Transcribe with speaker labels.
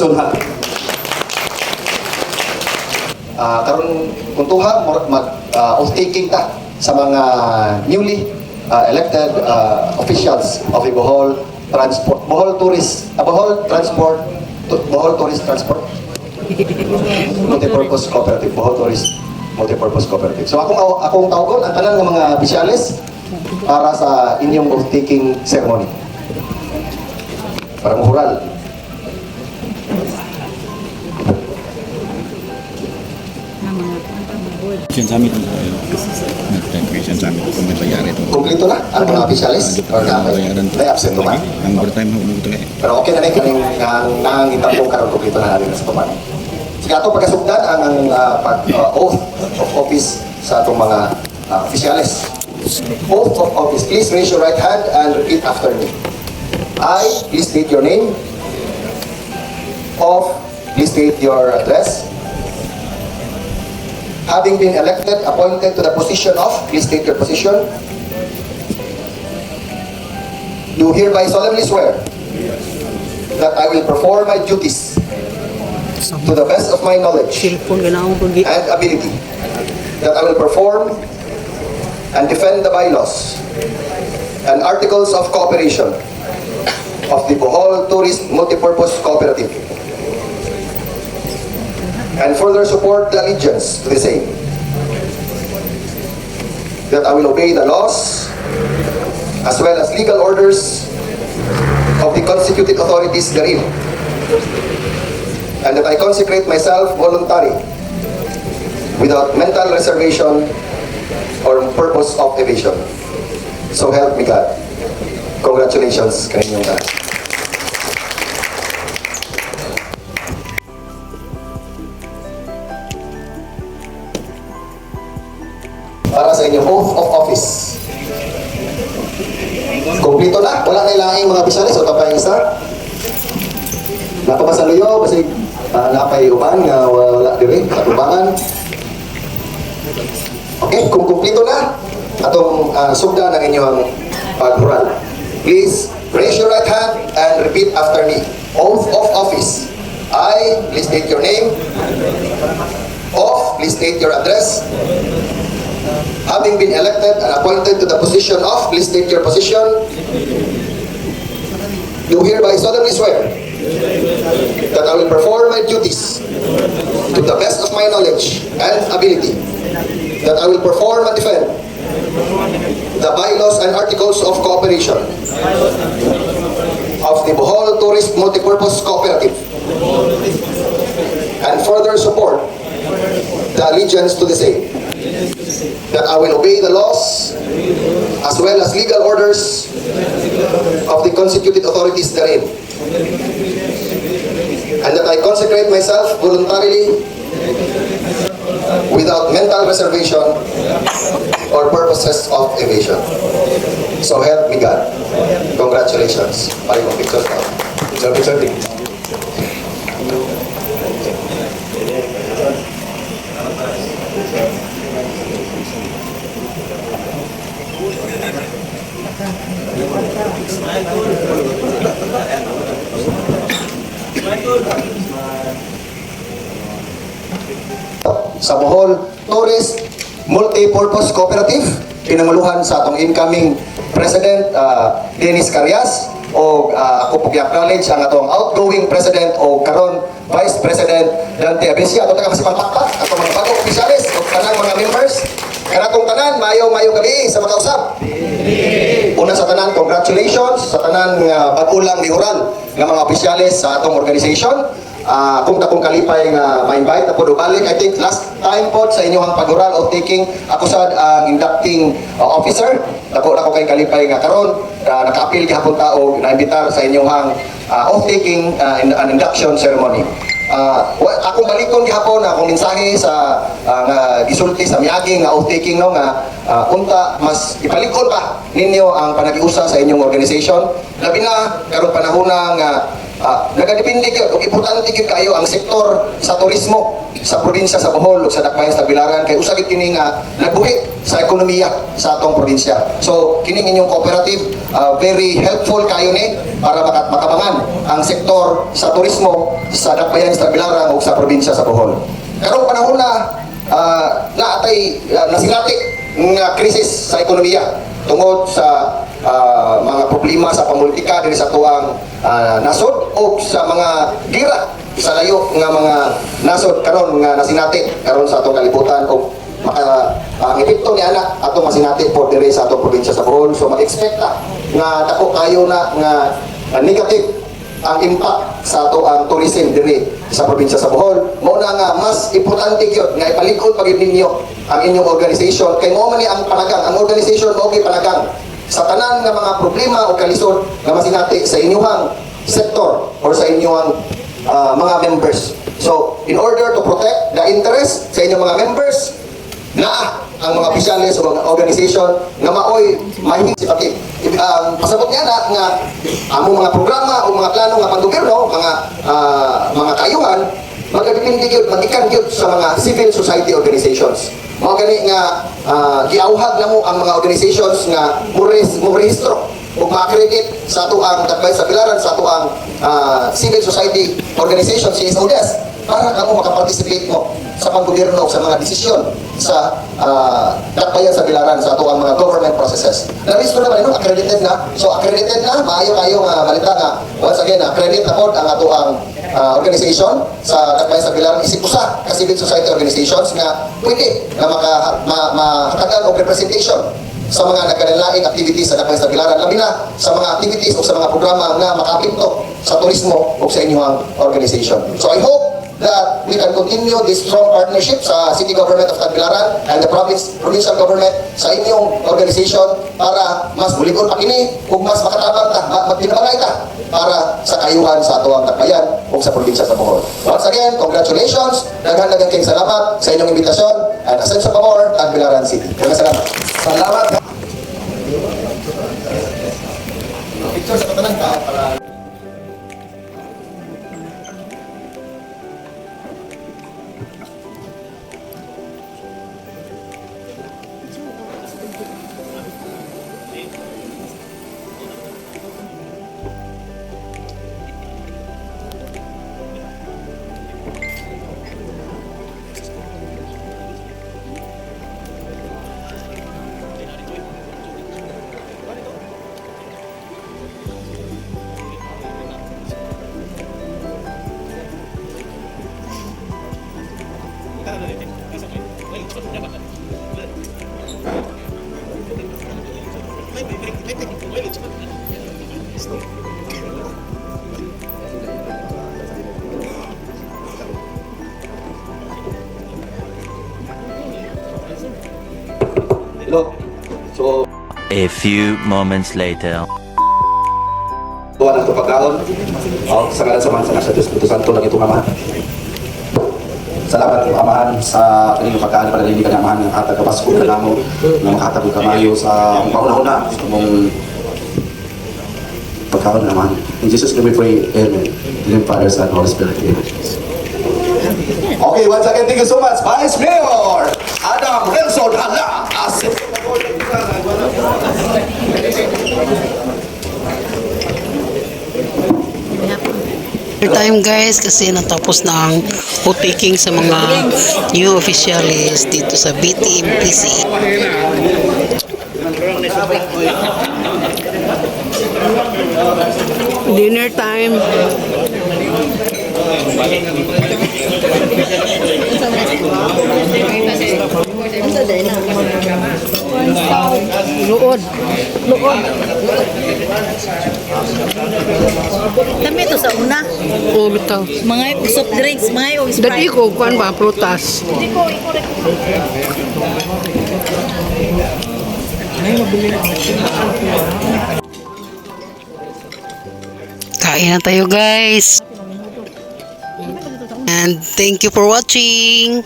Speaker 1: Johnson ha. Karon kung tuha oath-taking ta sa mga newly elected officials of the Bohol Tourist Transport Multipurpose Cooperative, Bohol Tourist Multipurpose Cooperative. So akong tawgon ang tanan ng mga opisyalis para sa inyong oath-taking ceremony. Para muhural.
Speaker 2: Question sa amin. Question sa amin kung may bayari ito.
Speaker 1: Kumpleto na ang mga opisyalis? Or may absent ba?
Speaker 2: Ang overtime mo ito eh.
Speaker 1: Pero okay na rin kaning nangangitap po karon kumpleto na natin sa tuman. Sige ato pagkasugdan ang oath of office sa atong mga opisyalis. Oath of office. Please raise your right hand and repeat after me. I, please state your name. Of, please state your address. Having been elected, appointed to the position of, please state your position. Do hereby solemnly swear that I will perform my duties to the best of my knowledge and ability. That I will perform and defend the bylaws and articles of cooperation of the Bohol Tourist Multipurpose Cooperative, and further support the allegiance to the same. That I will obey the laws as well as legal orders of the constituted authorities therein. And that I consecrate myself voluntarily without mental reservation or purpose of evasion. So help me God. Congratulations kaninyong lahat. Para sa inyong oath of office. Kumplito na, wala na ilanging mga opisyalis o tapay isa. Napapasaluyo, kasi napay upan nga wala diri, katubangan. Okay, kung kumplito na, atong sugda ng inyong paghural. Please raise your right hand and repeat after me. Oath of office. I, please state your name. Of, please state your address. Having been elected and appointed to the position of, please state your position. Do hereby solemnly swear that I will perform my duties to the best of my knowledge and ability. That I will perform and defend the bylaws and articles of cooperation of the Bohol Tourist Multipurpose Cooperative, and further support the allegiance to the same. That I will obey the laws as well as legal orders of the constituted authorities therein. And that I consecrate myself voluntarily without mental reservation or purposes of evasion. So help me God. Congratulations. Paling mo pictures now. Picture. Sa Bohol Tourist Multipurpose Cooperative, pinanguluhan sa atong incoming President Dennis Carias, o ako pag-acknowledge ang atong outgoing President o karon Vice President Dante Abesia. Ato taga masipagpakpak atong mga bagong opisyalis o tanang mga members. Kanatong tanan, mayo gabi sa makausap. Una sa tanan, congratulations sa tanan nga pag-ulang lihuran ng mga opisyalis sa atong organization. Kung kalipay nga ma-invite na po balik, I think last time po sa inyong pag-ural o taking ako sa inducting officer. Dako na ko kay kalipay nga karon naka-appeal gihapon ta og na-imbitar sa inyong oath-taking and induction ceremony. Akong balikon gihapon akong mensahe sa nga gisulti sa miaging nga oath-taking no nga unta mas ipalikon pa ninyo ang panagiusa sa inyong organization. Labi na karon panahon nga nagadepende gyud ug importante gyud kayo ang sektor sa turismo sa probinsya sa Bohol ug sa Dakbayan sa Tagbilaran kay usa gyud kini nga nagbuhi sa ekonomiya sa atong probinsya. So kining inyong cooperative very helpful kayo ni para makabangan ang sektor sa turismo sa Dakbayan sa Tagbilaran ug sa probinsya sa Bohol. Karong panahon na naatay nasilati nga krisis sa ekonomiya tungod sa mga problema sa pamultika diri sa tuang nasod o sa mga gira sa layo nga mga nasod karon nga nasinati karon sa atong kalibutan o ang epekto ni ana atong masinati po diri sa atong probinsya sa Bohol. So mag-expect nga dako kayo na nga negative ang impact sa ato ang tourism diri sa probinsya sa Bohol. Mao na nga mas importante gyud nga ipalig-on pagid ninyo ang inyong organization kay mao man ni ang panagang ang organization mao gyud panagang sa tanan nga mga problema o kalisod nga masinati sa inyong sektor or sa inyong mga members. So in order to protect the interest sa inyong mga members naa ang mga opisyalis o mga organization nga maoy mahing sipati. Pasabot niya na nga among mga programa o mga plano nga panggobyerno, mga kayuhan, magdepende gyud, magikan gyud sa mga civil society organizations. Mao gani nga giauhag na mo ang mga organizations nga mo rehistro o ma-accredit sa ato ang Dakbayan sa Tagbilaran, sa ato ang civil society organizations, CSOs, para kamo makaparticipate mo sa panggobyerno sa mga desisyon sa Dakbayan sa Tagbilaran, sa ato ang mga government processes. Na-rehistro na ba ino? Accredited na? So accredited na, maayo kayo nga balita nga once again, accredited na po ang ato ang organization sa Dakbayan sa Tagbilaran, isip usa ka civil society organizations nga pwede na makatagan og representation sa mga nagkadalaing activities sa Dakbayan sa Tagbilaran, labi na sa mga activities o sa mga programa na makaapekto sa turismo o sa inyong organization. So I hope that we can continue this strong partnership sa City Government of Tagbilaran and the provincial government sa inyong organization para mas buligon pa kini ug mas makatabang ta, magpinabangay ta para sa kayuhan sa atuang Dakbayan o sa probinsya sa Bohol. Once again, congratulations, daghan-daghan kayong salamat sa inyong imbitasyon and Ascenso Pamor, Tagbilaran City. Maraming salamat. Salamat. Picture sa katanan ka para Hello. So,
Speaker 3: A few moments later.
Speaker 4: tuwa ng pagkaon. Sa ngalan sa mga sa Diyos, Puto Santo lang itong amahan. Salamat po amahan sa kanilang pagkaan para hindi ka amahan ng hatag kapasko na namo na makahatag ng kamayo sa pauna-una sa mong pagkaon na amahan. In Jesus' name we pray, Amen. In the name of Father, Son, Holy Spirit. Amen.
Speaker 1: okay, once again, thank you so much, Vice Mayor Adam Nelson Hala.
Speaker 5: Time guys kasi natapos na ang voting sa mga new officials dito sa BTMPC. Dinner time. Luod.
Speaker 6: Kami to sa una.
Speaker 5: Oh, bitaw.
Speaker 6: Mga soft drinks, mga yung
Speaker 5: Dati
Speaker 6: Sprite.
Speaker 5: ko kuan ba prutas. Kain na tayo guys. And thank you for watching.